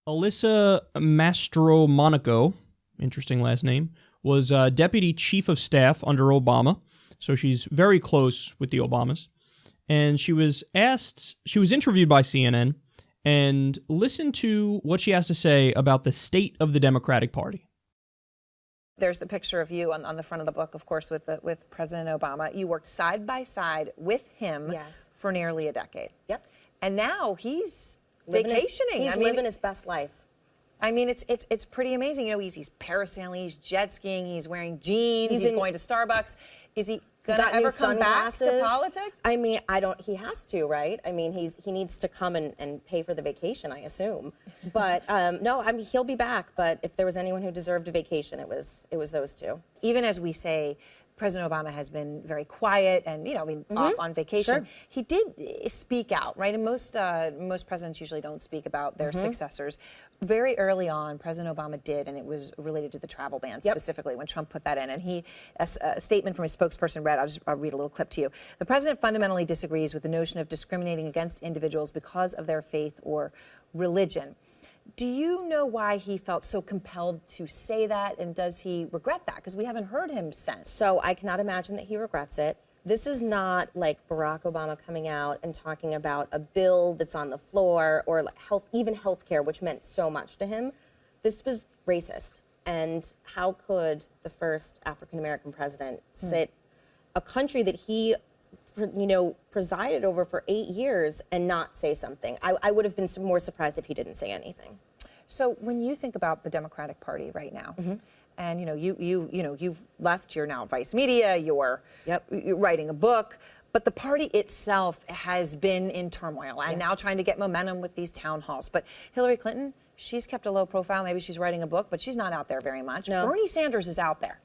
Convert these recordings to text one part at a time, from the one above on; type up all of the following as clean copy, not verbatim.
Alyssa Mastromonaco, interesting last name, was deputy chief of staff under Obama. So she's very close with the Obamas. And she was interviewed by CNN, and listen to what she has to say about the state of the Democratic Party. There's the picture of you on the front of the book, of course, with President Obama. You worked side by side with him for nearly a decade. Yep. And now he's vacationing. He's living his best life. I mean, it's pretty amazing. You know, he's parasailing, he's jet skiing, he's wearing jeans, he's going to Starbucks. Is he going to ever come back to politics? I mean, he has to, right? I mean, he needs to come and pay for the vacation, I assume. But no, I mean, he'll be back. But if there was anyone who deserved a vacation, it was those two. Even as we say, President Obama has been very quiet and, off on vacation. Sure. He did speak out, right? And most presidents usually don't speak about their successors. Very early on, President Obama did, and it was related to the travel ban specifically when Trump put that in. And a statement from his spokesperson read, I'll read a little clip to you. The president fundamentally disagrees with the notion of discriminating against individuals because of their faith or religion. Do you know why he felt so compelled to say that, and does he regret that? Because we haven't heard him since. So I cannot imagine that he regrets it. This is not like Barack Obama coming out and talking about a bill that's on the floor or like even healthcare, which meant so much to him. This was racist. And how could the first African-American president sit a country that he presided over for 8 years and not say something? I would have been more surprised if he didn't say anything. So when you think about the Democratic Party right now, and you've left, you're now vice media, you're writing a book, but the party itself has been in turmoil and now trying to get momentum with these town halls. But Hillary Clinton, she's kept a low profile. Maybe she's writing a book, but she's not out there very much. No. Bernie Sanders is out there.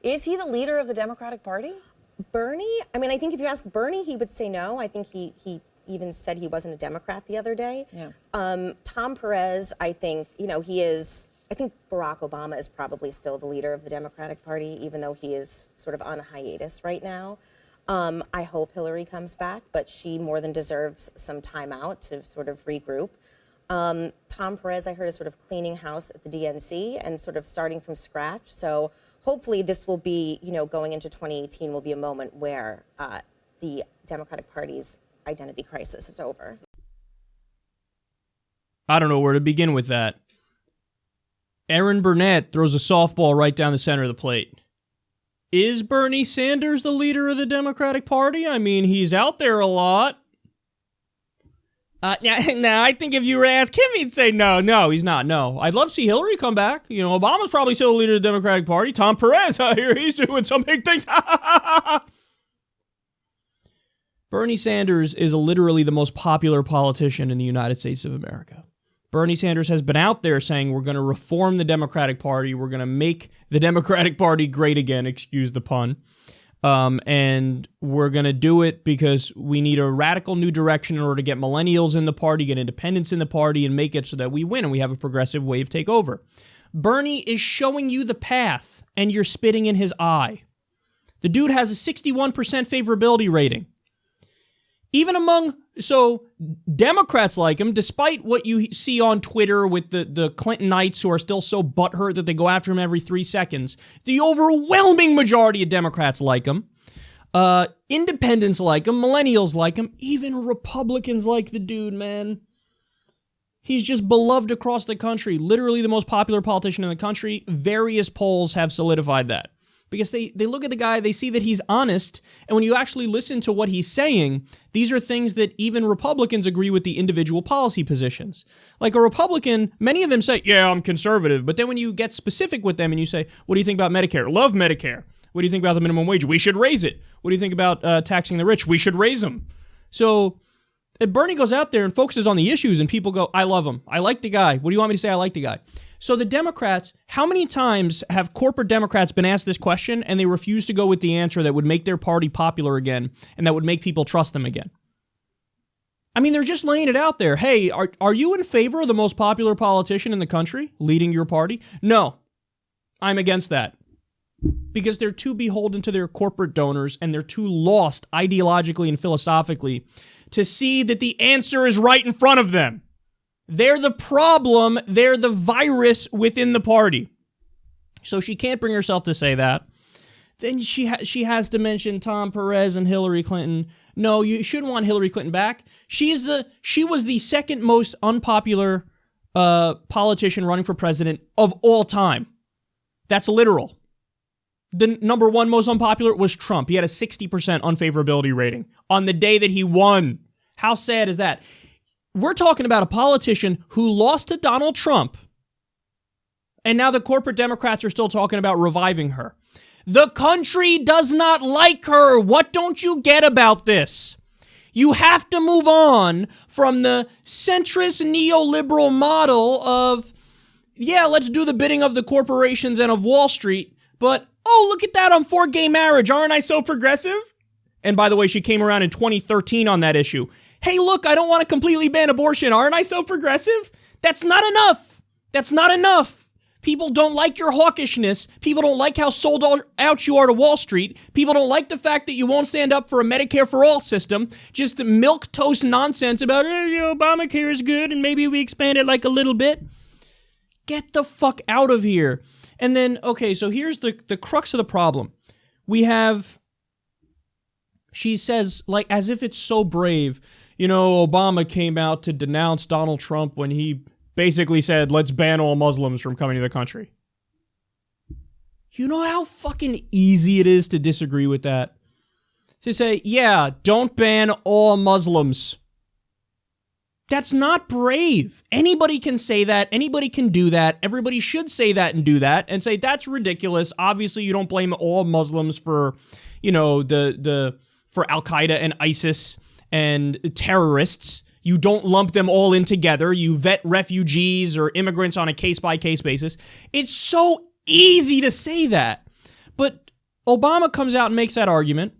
Is he the leader of the Democratic Party? Bernie, I mean, I think if you ask Bernie, he would say no. I think he even said he wasn't a Democrat the other day. Yeah. Tom Perez, I think, he is, I think Barack Obama is probably still the leader of the Democratic Party, even though he is sort of on a hiatus right now. I hope Hillary comes back, but she more than deserves some time out to sort of regroup. Tom Perez, I heard, is sort of cleaning house at the DNC and sort of starting from scratch. So hopefully this will be, going into 2018 will be a moment where the Democratic Party's identity crisis is over. I don't know where to begin with that. Erin Burnett throws a softball right down the center of the plate. Is Bernie Sanders the leader of the Democratic Party? I mean, he's out there a lot. Now, I think if you were to ask him, he'd say no, he's not. No, I'd love to see Hillary come back. Obama's probably still the leader of the Democratic Party. Tom Perez, I hear he's doing some big things. Bernie Sanders is literally the most popular politician in the United States of America. Bernie Sanders has been out there saying we're going to reform the Democratic Party. We're going to make the Democratic Party great again, excuse the pun. And we're going to do it because we need a radical new direction in order to get millennials in the party, get independents in the party, and make it so that we win and we have a progressive wave take over. Bernie is showing you the path, and you're spitting in his eye. The dude has a 61% favorability rating. So Democrats like him, despite what you see on Twitter with the Clintonites who are still so butthurt that they go after him every 3 seconds. The overwhelming majority of Democrats like him. Independents like him. Millennials like him. Even Republicans like the dude, man. He's just beloved across the country. Literally the most popular politician in the country. Various polls have solidified that. Because they look at the guy, they see that he's honest, and when you actually listen to what he's saying, these are things that even Republicans agree with the individual policy positions. Like a Republican, many of them say, yeah, I'm conservative, but then when you get specific with them and you say, what do you think about Medicare? Love Medicare. What do you think about the minimum wage? We should raise it. What do you think about taxing the rich? We should raise them. So Bernie goes out there and focuses on the issues, and people go, I love him. I like the guy. What do you want me to say? I like the guy. So the Democrats, how many times have corporate Democrats been asked this question and they refuse to go with the answer that would make their party popular again and that would make people trust them again? I mean, they're just laying it out there. Hey, are you in favor of the most popular politician in the country leading your party? No, I'm against that. Because they're too beholden to their corporate donors and they're too lost ideologically and philosophically to see that the answer is right in front of them. They're the problem. They're the virus within the party. So she can't bring herself to say that. Then she has to mention Tom Perez and Hillary Clinton. No, you shouldn't want Hillary Clinton back. She was the second most unpopular politician running for president of all time. That's literal. The number one most unpopular was Trump. He had a 60% unfavorability rating on the day that he won. How sad is that? We're talking about a politician who lost to Donald Trump, and now the corporate Democrats are still talking about reviving her. The country does not like her. What don't you get about this? You have to move on from the centrist neoliberal model of, yeah, let's do the bidding of the corporations and of Wall Street, but, oh, look at that, I'm for gay marriage. Aren't I so progressive? And by the way, she came around in 2013 on that issue. Hey, look, I don't want to completely ban abortion. Aren't I so progressive? That's not enough. That's not enough. People don't like your hawkishness. People don't like how sold out you are to Wall Street. People don't like the fact that you won't stand up for a Medicare for all system. Just the milquetoast nonsense about, Obamacare is good and maybe we expand it like a little bit. Get the fuck out of here. And then, okay, so here's the crux of the problem. She says, like, as if it's so brave, Obama came out to denounce Donald Trump when he basically said, let's ban all Muslims from coming to the country. You know how fucking easy it is to disagree with that? To say, yeah, don't ban all Muslims. That's not brave. Anybody can say that. Anybody can do that. Everybody should say that and do that and say, that's ridiculous. Obviously, you don't blame all Muslims for, for Al-Qaeda and ISIS and terrorists. You don't lump them all in together. You vet refugees or immigrants on a case-by-case basis. It's so easy to say that. But Obama comes out and makes that argument.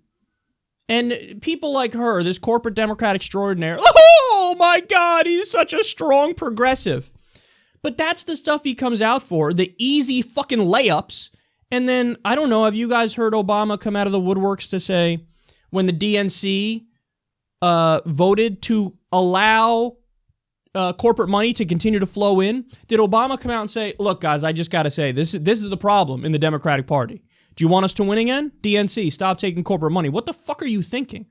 And people like her, this corporate Democrat extraordinaire, oh my God, he's such a strong progressive. But that's the stuff he comes out for, the easy fucking layups. And then, I don't know, have you guys heard Obama come out of the woodworks to say when the DNC voted to allow corporate money to continue to flow in, did Obama come out and say, look, guys, I just got to say, this is the problem in the Democratic Party. Do you want us to win again? DNC, stop taking corporate money. What the fuck are you thinking?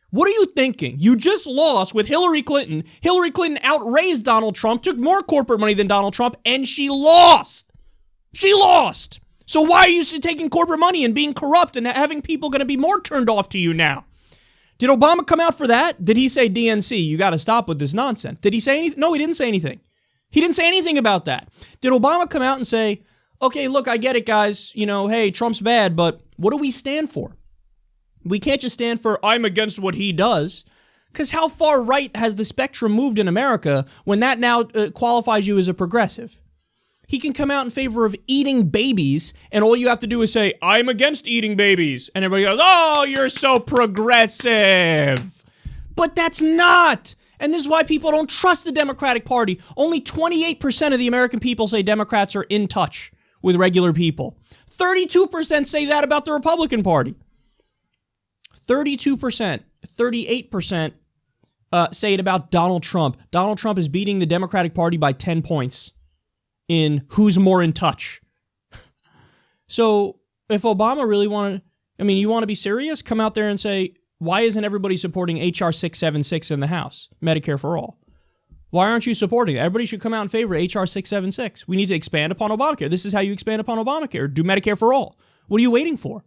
What are you thinking? You just lost with Hillary Clinton. Hillary Clinton outraised Donald Trump, took more corporate money than Donald Trump, and she lost. She lost. So why are you taking corporate money and being corrupt and having people going to be more turned off to you now? Did Obama come out for that? Did he say, DNC, you got to stop with this nonsense? Did he say anything? No, he didn't say anything. He didn't say anything about that. Did Obama come out and say, okay, look, I get it, guys. Hey, Trump's bad, but what do we stand for? We can't just stand for, I'm against what he does. Because how far right has the spectrum moved in America when that now qualifies you as a progressive? He can come out in favor of eating babies, and all you have to do is say, I'm against eating babies. And everybody goes, oh, you're so progressive. But that's not. And this is why people don't trust the Democratic Party. Only 28% of the American people say Democrats are in touch with regular people. 32% say that about the Republican Party. 32%, 38% say it about Donald Trump. Donald Trump is beating the Democratic Party by 10 points in who's more in touch. So if Obama really wanted, you want to be serious? Come out there and say, why isn't everybody supporting H.R. 676 in the House, Medicare for all? Why aren't you supporting it? Everybody should come out in favor of H.R. 676. We need to expand upon Obamacare. This is how you expand upon Obamacare. Do Medicare for all. What are you waiting for?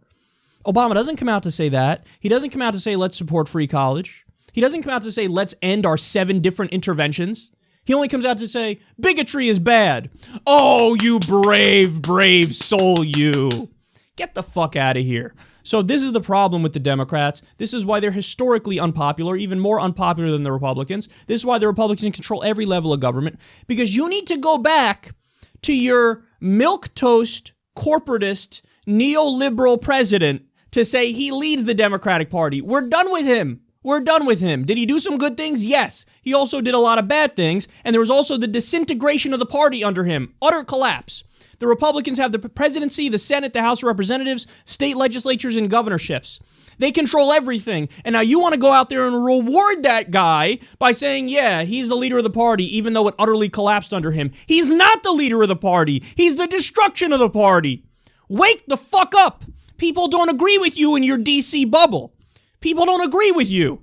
Obama doesn't come out to say that. He doesn't come out to say, let's support free college. He doesn't come out to say, let's end our 7 different interventions. He only comes out to say, bigotry is bad. Oh, you brave, brave soul, you. Get the fuck out of here. So this is the problem with the Democrats. This is why they're historically unpopular, even more unpopular than the Republicans. This is why the Republicans control every level of government, because you need to go back to your milquetoast, corporatist, neoliberal president to say he leads the Democratic Party. We're done with him. We're done with him. Did he do some good things? Yes. He also did a lot of bad things, and there was also the disintegration of the party under him. Utter collapse. The Republicans have the presidency, the Senate, the House of Representatives, state legislatures, and governorships. They control everything. And now you want to go out there and reward that guy by saying, yeah, he's the leader of the party, even though it utterly collapsed under him. He's not the leader of the party. He's the destruction of the party. Wake the fuck up. People don't agree with you in your DC bubble. People don't agree with you.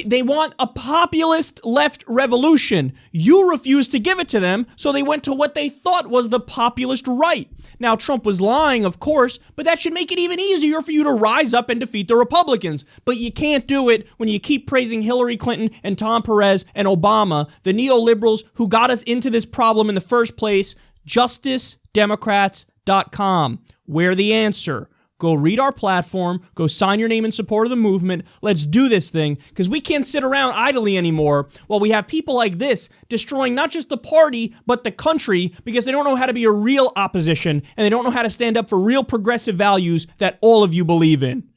They want a populist left revolution. You refused to give it to them, so they went to what they thought was the populist right. Now, Trump was lying, of course, but that should make it even easier for you to rise up and defeat the Republicans. But you can't do it when you keep praising Hillary Clinton and Tom Perez and Obama, the neoliberals who got us into this problem in the first place. JusticeDemocrats.com. We're the answer. Go read our platform. Go sign your name in support of the movement. Let's do this thing, because we can't sit around idly anymore while we have people like this destroying not just the party, but the country, because they don't know how to be a real opposition, and they don't know how to stand up for real progressive values that all of you believe in.